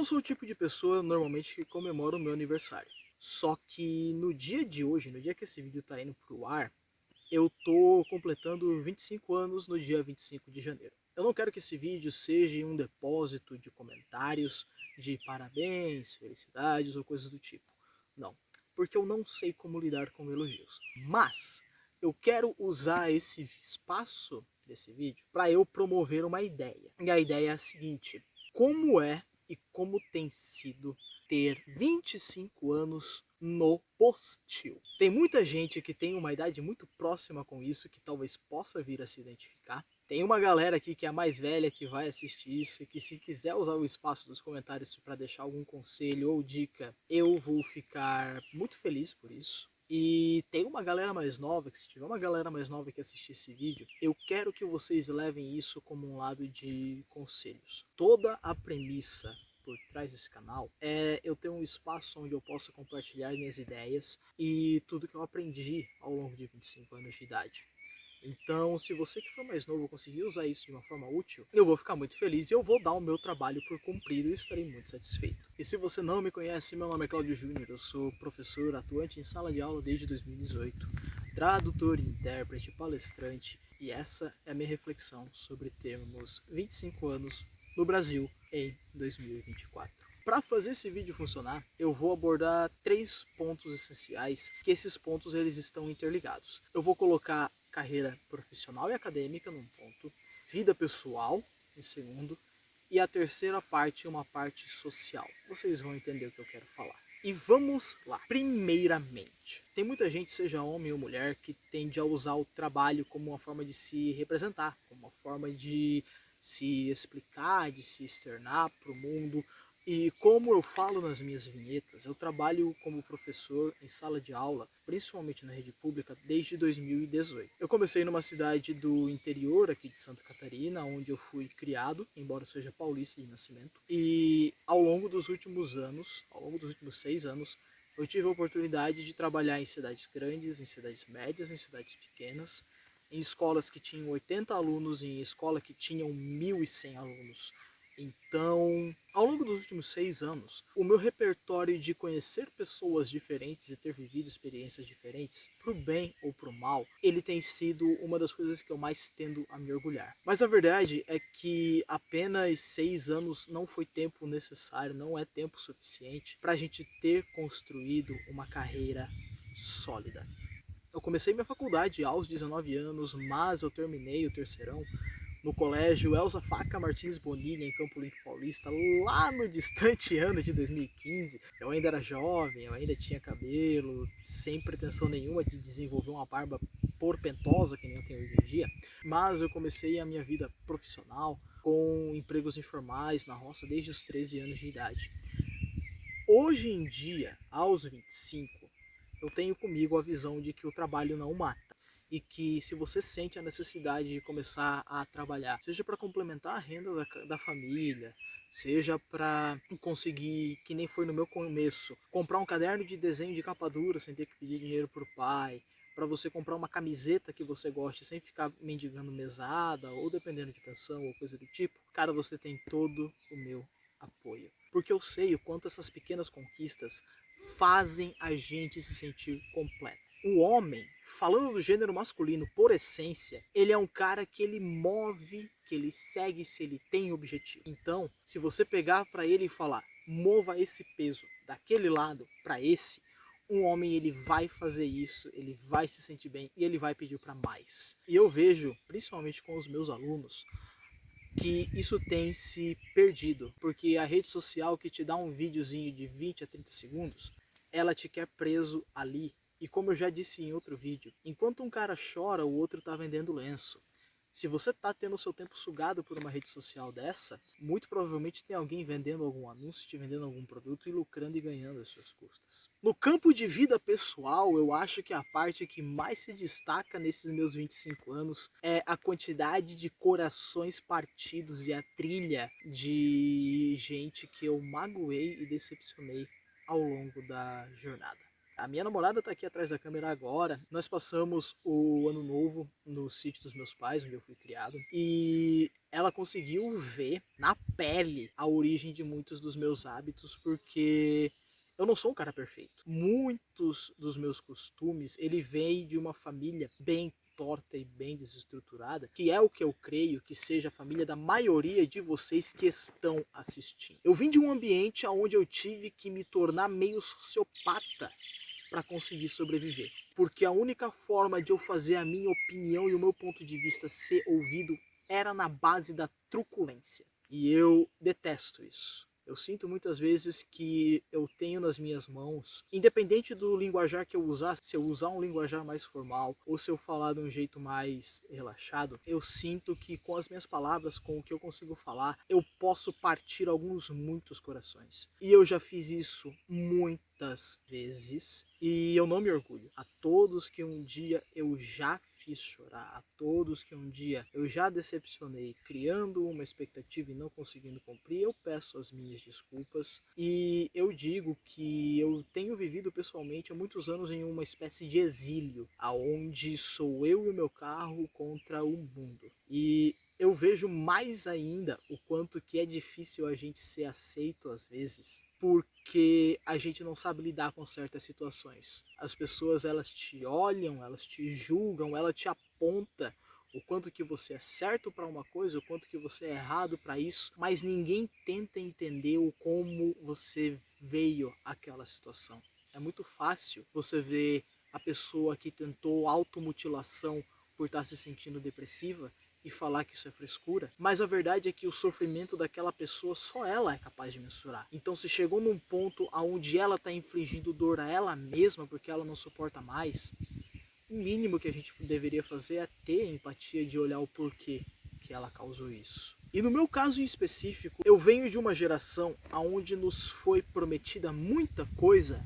não sou o tipo de pessoa normalmente que comemora o meu aniversário. Só que no dia de hoje, no dia que esse vídeo tá indo pro ar, eu tô completando 25 anos no dia 25 de janeiro. Eu não quero que esse vídeo seja um depósito de comentários de parabéns, felicidades ou coisas do tipo. Não, porque eu não sei como lidar com elogios. Mas eu quero usar esse espaço desse vídeo para eu promover uma ideia. E a ideia é a seguinte: como é e como tem sido ter 25 anos no postil. Tem muita gente que tem uma idade muito próxima com isso, que talvez possa vir a se identificar. Tem uma galera aqui que é a mais velha que vai assistir isso e que, se quiser usar o espaço dos comentários para deixar algum conselho ou dica, eu vou ficar muito feliz por isso. E tem uma galera mais nova, que se tiver uma galera mais nova que assistir esse vídeo, eu quero que vocês levem isso como um lado de conselhos. Toda a premissa por trás desse canal é eu ter um espaço onde eu possa compartilhar minhas ideias e tudo que eu aprendi ao longo de 25 anos de idade. Então, se você que for mais novo conseguir usar isso de uma forma útil, eu vou ficar muito feliz e eu vou dar o meu trabalho por cumprido e estarei muito satisfeito. E se você não me conhece, meu nome é Cláudio Júnior, eu sou professor atuante em sala de aula desde 2018, tradutor, intérprete, palestrante, e essa é a minha reflexão sobre termos 25 anos no Brasil em 2024. Para fazer esse vídeo funcionar, eu vou abordar 3 pontos essenciais, que esses pontos eles estão interligados. Eu vou colocar carreira profissional e acadêmica num ponto, vida pessoal em segundo, e a terceira parte, uma parte social. Vocês vão entender o que eu quero falar. E vamos lá. Primeiramente, tem muita gente, seja homem ou mulher, que tende a usar o trabalho como uma forma de se representar, como uma forma de se explicar, de se externar para o mundo. E como eu falo nas minhas vinhetas, eu trabalho como professor em sala de aula, principalmente na rede pública, desde 2018. Eu comecei numa cidade do interior aqui de Santa Catarina, onde eu fui criado, embora eu seja paulista de nascimento. E ao longo dos últimos anos, ao longo dos últimos 6 anos, eu tive a oportunidade de trabalhar em cidades grandes, em cidades médias, em cidades pequenas, em escolas que tinham 80 alunos, em escola que tinham 1.100 alunos. Então, ao longo dos últimos 6 anos, o meu repertório de conhecer pessoas diferentes e ter vivido experiências diferentes, pro bem ou pro mal, ele tem sido uma das coisas que eu mais tendo a me orgulhar. Mas a verdade é que apenas 6 anos não foi tempo necessário, não é tempo suficiente para a gente ter construído uma carreira sólida. Eu comecei minha faculdade aos 19 anos, mas eu terminei o terceirão no colégio Elza Faca Martins Bonilha, em Campo Limpo Paulista, lá no distante ano de 2015. Eu ainda era jovem, eu ainda tinha cabelo, sem pretensão nenhuma de desenvolver uma barba porpentosa que nem eu tenho hoje em dia, mas eu comecei a minha vida profissional com empregos informais na roça desde os 13 anos de idade. Hoje em dia, aos 25, eu tenho comigo a visão de que o trabalho não mata e que, se você sente a necessidade de começar a trabalhar, seja para complementar a renda da família, seja para conseguir, que nem foi no meu começo, comprar um caderno de desenho de capa dura sem ter que pedir dinheiro pro pai, para você comprar uma camiseta que você goste sem ficar mendigando mesada ou dependendo de pensão ou coisa do tipo, cara, você tem todo o meu apoio. Porque eu sei o quanto essas pequenas conquistas fazem a gente se sentir completo. O homem, falando do gênero masculino por essência, ele é um cara que ele move, que ele segue se ele tem objetivo. Então, se você pegar para ele e falar, mova esse peso daquele lado para esse, um homem ele vai fazer isso, ele vai se sentir bem e ele vai pedir para mais. E eu vejo, principalmente com os meus alunos, que isso tem se perdido, porque a rede social que te dá um videozinho de 20 a 30 segundos, ela te quer preso ali. E como eu já disse em outro vídeo, enquanto um cara chora, o outro tá vendendo lenço. Se você tá tendo o seu tempo sugado por uma rede social dessa, muito provavelmente tem alguém vendendo algum anúncio, te vendendo algum produto e lucrando e ganhando as suas custas. No campo de vida pessoal, eu acho que a parte que mais se destaca nesses meus 25 anos é a quantidade de corações partidos e a trilha de gente que eu magoei e decepcionei ao longo da jornada. A minha namorada tá aqui atrás da câmera agora. Nós passamos o ano novo no sítio dos meus pais, onde eu fui criado, e ela conseguiu ver na pele a origem de muitos dos meus hábitos, porque eu não sou um cara perfeito. Muitos dos meus costumes, ele vem de uma família bem torta e bem desestruturada, que é o que eu creio que seja a família da maioria de vocês que estão assistindo. Eu vim de um ambiente onde eu tive que me tornar meio sociopata para conseguir sobreviver. Porque a única forma de eu fazer a minha opinião e o meu ponto de vista ser ouvido era na base da truculência. E eu detesto isso. Eu sinto muitas vezes que eu tenho nas minhas mãos, independente do linguajar que eu usar, se eu usar um linguajar mais formal ou se eu falar de um jeito mais relaxado, eu sinto que com as minhas palavras, com o que eu consigo falar, eu posso partir muitos corações. E eu já fiz isso muitas vezes e eu não me orgulho. A todos que um dia eu já fiz chorar, a todos que um dia eu já decepcionei criando uma expectativa e não conseguindo cumprir, eu peço as minhas desculpas e eu digo que eu tenho vivido pessoalmente há muitos anos em uma espécie de exílio, aonde sou eu e o meu carro contra o mundo. E eu vejo mais ainda o quanto que é difícil a gente ser aceito às vezes, porque a gente não sabe lidar com certas situações. As pessoas, elas te olham, elas te julgam, ela te aponta o quanto que você é certo para uma coisa, o quanto que você é errado para isso, mas ninguém tenta entender o como você veio àquela situação. É muito fácil você ver a pessoa que tentou automutilação por estar se sentindo depressiva e falar que isso é frescura, mas a verdade é que o sofrimento daquela pessoa só ela é capaz de mensurar. Então se chegou num ponto onde ela está infligindo dor a ela mesma porque ela não suporta mais, o mínimo que a gente deveria fazer é ter empatia de olhar o porquê que ela causou isso. E no meu caso em específico, eu venho de uma geração onde nos foi prometida muita coisa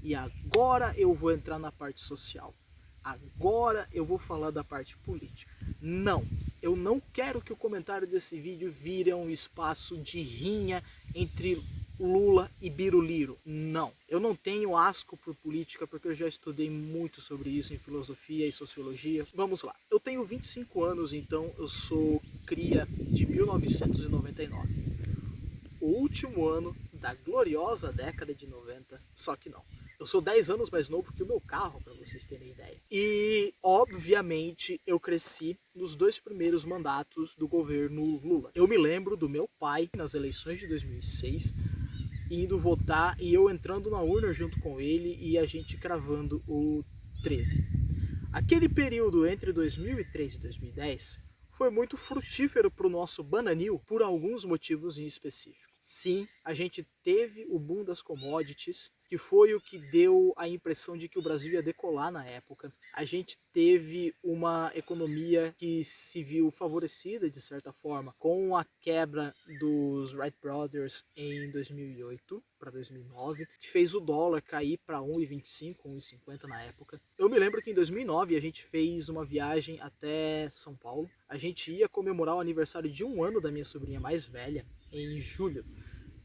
e agora eu vou entrar na parte social. Agora eu vou falar da parte política. Não, eu não quero que o comentário desse vídeo vire um espaço de rinha entre Lula e Biruliro. Não, eu não tenho asco por política porque eu já estudei muito sobre isso em filosofia e sociologia. Vamos lá, eu tenho 25 anos, então eu sou cria de 1999. O último ano da gloriosa década de 90, só que não. Eu sou 10 anos mais novo que o meu carro, para vocês terem ideia. E, obviamente, eu cresci nos 2 primeiros mandatos do governo Lula. Eu me lembro do meu pai, nas eleições de 2006, indo votar e eu entrando na urna junto com ele e a gente cravando o 13. Aquele período entre 2003 e 2010 foi muito frutífero para o nosso Bananil por alguns motivos em específico. Sim, a gente teve o boom das commodities, que foi o que deu a impressão de que o Brasil ia decolar na época. A gente teve uma economia que se viu favorecida, de certa forma, com a quebra dos Wright Brothers em 2008 para 2009, que fez o dólar cair para 1,25, 1,50 na época. Eu me lembro que em 2009 a gente fez uma viagem até São Paulo. A gente ia comemorar o aniversário de 1 ano da minha sobrinha mais velha, em julho,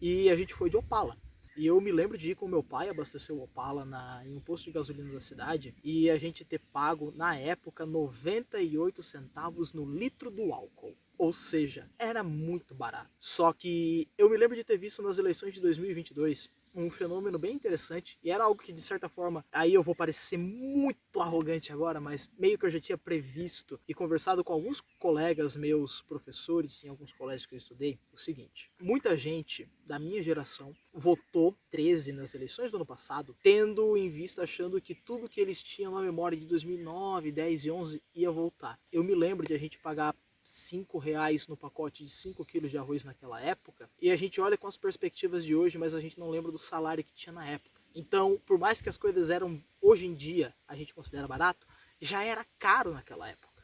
e a gente foi de Opala. E eu me lembro de ir com meu pai abastecer o Opala em um posto de gasolina da cidade e a gente ter pago, na época, 98 centavos no litro do álcool. Ou seja, era muito barato. Só que eu me lembro de ter visto nas eleições de 2022 um fenômeno bem interessante, e era algo que, de certa forma, aí eu vou parecer muito arrogante agora, mas meio que eu já tinha previsto e conversado com alguns colegas meus, professores, em alguns colégios que eu estudei, o seguinte: muita gente da minha geração votou 13 nas eleições do ano passado, tendo em vista, achando que tudo que eles tinham na memória de 2009, 10 e 11 ia voltar. Eu me lembro de a gente pagar R$5 no pacote de 5 quilos de arroz naquela época, e a gente olha com as perspectivas de hoje, mas a gente não lembra do salário que tinha na época. Então, por mais que as coisas eram, hoje em dia, a gente considera barato, já era caro naquela época.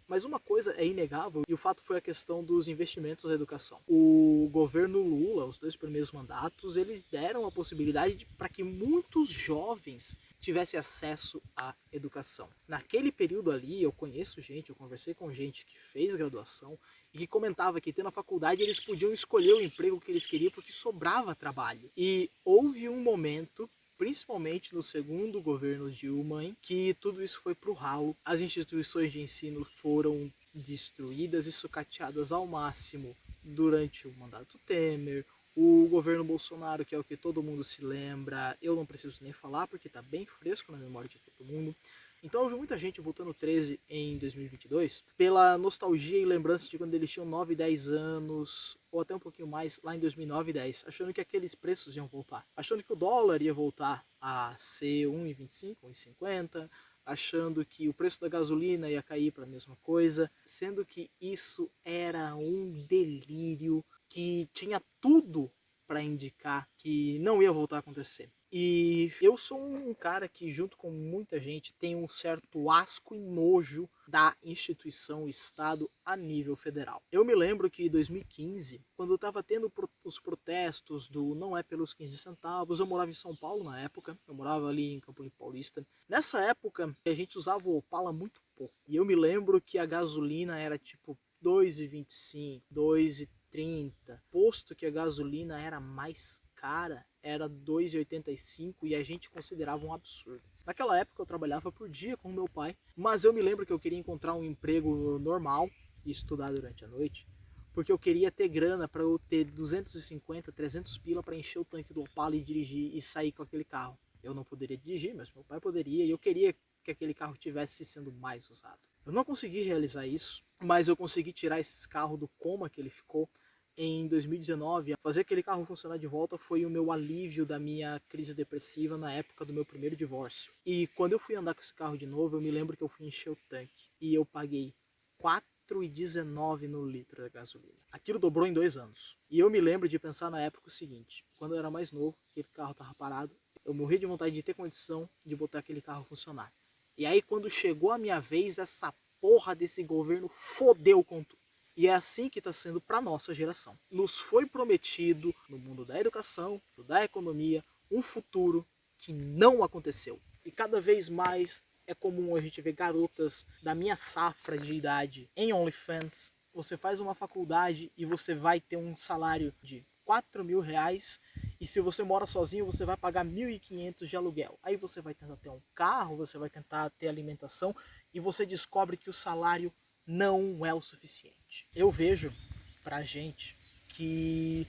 Mas uma coisa é inegável, e o fato foi a questão dos investimentos na educação. O governo Lula, os 2 primeiros mandatos, eles deram a possibilidade para que muitos jovens tivessem acesso à educação. Naquele período ali, eu conheço gente, eu conversei com gente que fez graduação e que comentava que, tendo a faculdade, eles podiam escolher o emprego que eles queriam porque sobrava trabalho. E houve um momento principalmente no segundo governo Dilma, em que tudo isso foi pro ralo. As instituições de ensino foram destruídas e sucateadas ao máximo durante o mandato Temer. O governo Bolsonaro, que é o que todo mundo se lembra, eu não preciso nem falar porque está bem fresco na memória de todo mundo. Então eu vi muita gente votando 13 em 2022 pela nostalgia e lembrança de quando eles tinham 9, 10 anos, ou até um pouquinho mais, lá em 2009 e 10, achando que aqueles preços iam voltar, achando que o dólar ia voltar a ser 1,25, 1,50, achando que o preço da gasolina ia cair para a mesma coisa, sendo que isso era um delírio que tinha tudo para indicar que não ia voltar a acontecer. E eu sou um cara que, junto com muita gente, tem um certo asco e nojo da instituição Estado a nível federal. Eu me lembro que em 2015, quando estava tendo os protestos do Não é pelos 15 centavos, eu morava em São Paulo na época, eu morava ali em Campo Limpo Paulista. Nessa época, a gente usava o Opala muito pouco. E eu me lembro que a gasolina era tipo 2,25, 2,30, posto que a gasolina era mais cara, era 2,85 e a gente considerava um absurdo. Naquela época eu trabalhava por dia com meu pai, mas eu me lembro que eu queria encontrar um emprego normal e estudar durante a noite, porque eu queria ter grana para eu ter 250, 300 pila para encher o tanque do Opala e dirigir e sair com aquele carro. Eu não poderia dirigir, mas meu pai poderia e eu queria que aquele carro tivesse sendo mais usado. Eu não consegui realizar isso, mas eu consegui tirar esse carro do coma que ele ficou em 2019. Fazer aquele carro funcionar de volta foi o meu alívio da minha crise depressiva na época do meu primeiro divórcio. E quando eu fui andar com esse carro de novo, eu me lembro que eu fui encher o tanque e eu paguei 4,19 no litro da gasolina. Aquilo dobrou em 2 anos. E eu me lembro de pensar na época o seguinte: quando eu era mais novo, aquele carro estava parado, eu morri de vontade de ter condição de botar aquele carro funcionar. E aí quando chegou a minha vez, essa porra desse governo fodeu com tudo. E é assim que está sendo para nossa geração. Nos foi prometido, no mundo da educação, da economia, um futuro que não aconteceu. E cada vez mais é comum a gente ver garotas da minha safra de idade em OnlyFans. Você faz uma faculdade e você vai ter um salário de 4 mil reais. E se você mora sozinho, você vai pagar 1.500 de aluguel. Aí você vai tentar ter um carro, você vai tentar ter alimentação e você descobre que o salário não é o suficiente. Eu vejo pra gente que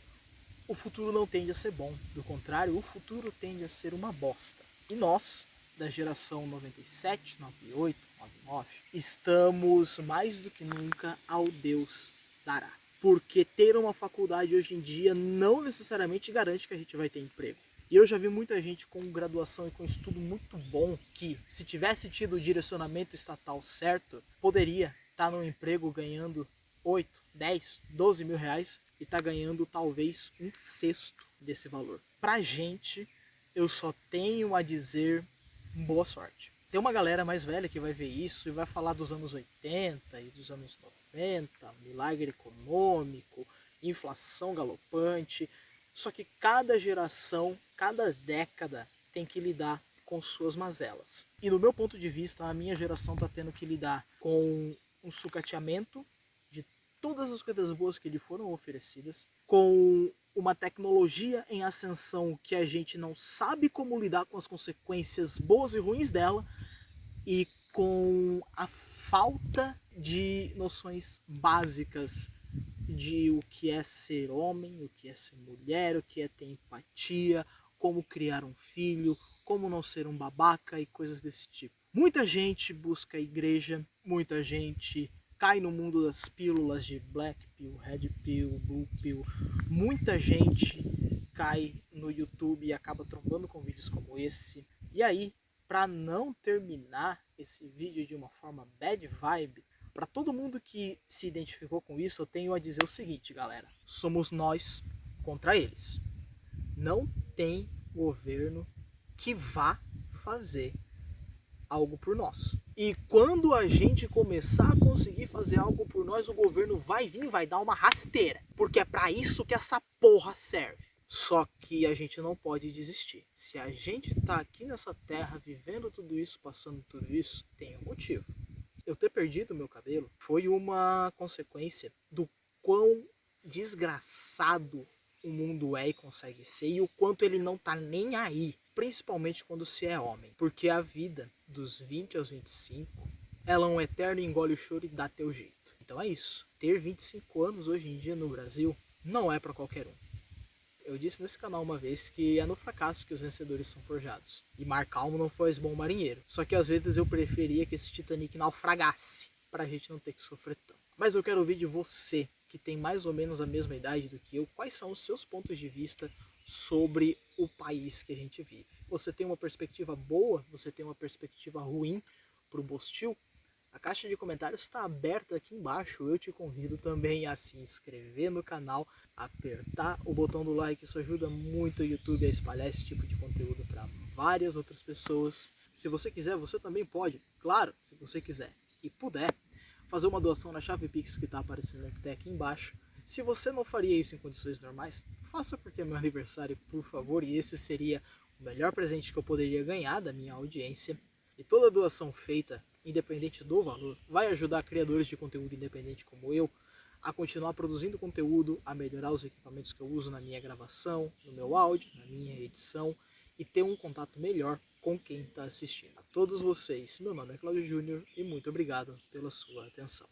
o futuro não tende a ser bom. Do contrário, o futuro tende a ser uma bosta. E nós, da geração 97, 98, 99, estamos mais do que nunca ao Deus dará. Porque ter uma faculdade hoje em dia não necessariamente garante que a gente vai ter emprego. E eu já vi muita gente com graduação e com estudo muito bom que, se tivesse tido o direcionamento estatal certo, poderia estar num emprego ganhando 8, 10, 12 mil reais e tá ganhando talvez um sexto desse valor. Pra gente, eu só tenho a dizer boa sorte. Tem uma galera mais velha que vai ver isso e vai falar dos anos 80 e dos anos 90, milagre econômico, inflação galopante. Só que cada geração, cada década tem que lidar com suas mazelas. E no meu ponto de vista, a minha geração está tendo que lidar com um sucateamento de todas as coisas boas que lhe foram oferecidas, com uma tecnologia em ascensão que a gente não sabe como lidar com as consequências boas e ruins dela, e com a falta de noções básicas de o que é ser homem, o que é ser mulher, o que é ter empatia, como criar um filho, como não ser um babaca e coisas desse tipo. Muita gente busca a igreja, muita gente cai no mundo das pílulas de Black Pill, Red Pill, Blue Pill. Muita gente cai no YouTube e acaba trombando com vídeos como esse. E aí, para não terminar esse vídeo de uma forma bad vibe, para todo mundo que se identificou com isso, eu tenho a dizer o seguinte, galera: somos nós contra eles. Não tem governo que vá fazer algo por nós. E quando a gente começar a conseguir fazer algo por nós, o governo vai vir e vai dar uma rasteira. Porque é para isso que essa porra serve. Só que a gente não pode desistir. Se a gente tá aqui nessa terra vivendo tudo isso, passando tudo isso, tem um motivo. Eu ter perdido meu cabelo foi uma consequência do quão desgraçado o mundo é e consegue ser, e o quanto ele não tá nem aí principalmente quando se é homem, porque a vida dos 20 aos 25, ela é um eterno engole o choro e dá teu jeito. Então é isso, ter 25 anos hoje em dia no Brasil não é para qualquer um. Eu disse nesse canal uma vez que é no fracasso que os vencedores são forjados. E Mar Calmo não foi bom marinheiro. Só que às vezes eu preferia que esse Titanic naufragasse, pra gente não ter que sofrer tanto. Mas eu quero ouvir de você, que tem mais ou menos a mesma idade do que eu, quais são os seus pontos de vista sobre o país que a gente vive. Você tem uma perspectiva boa? Você tem uma perspectiva ruim pro Bostil? A caixa de comentários está aberta aqui embaixo. Eu te convido também a se inscrever no canal, apertar o botão do like, isso ajuda muito o YouTube a espalhar esse tipo de conteúdo para várias outras pessoas. Se você quiser, você também pode, claro, se você quiser e puder, fazer uma doação na chave Pix que está aparecendo até aqui embaixo. Se você não faria isso em condições normais, faça porque é meu aniversário, por favor, e esse seria o melhor presente que eu poderia ganhar da minha audiência. E toda doação feita, independente do valor, vai ajudar criadores de conteúdo independente como eu a continuar produzindo conteúdo, a melhorar os equipamentos que eu uso na minha gravação, no meu áudio, na minha edição e ter um contato melhor com quem está assistindo. A todos vocês, meu nome é Cláudio Júnior e muito obrigado pela sua atenção.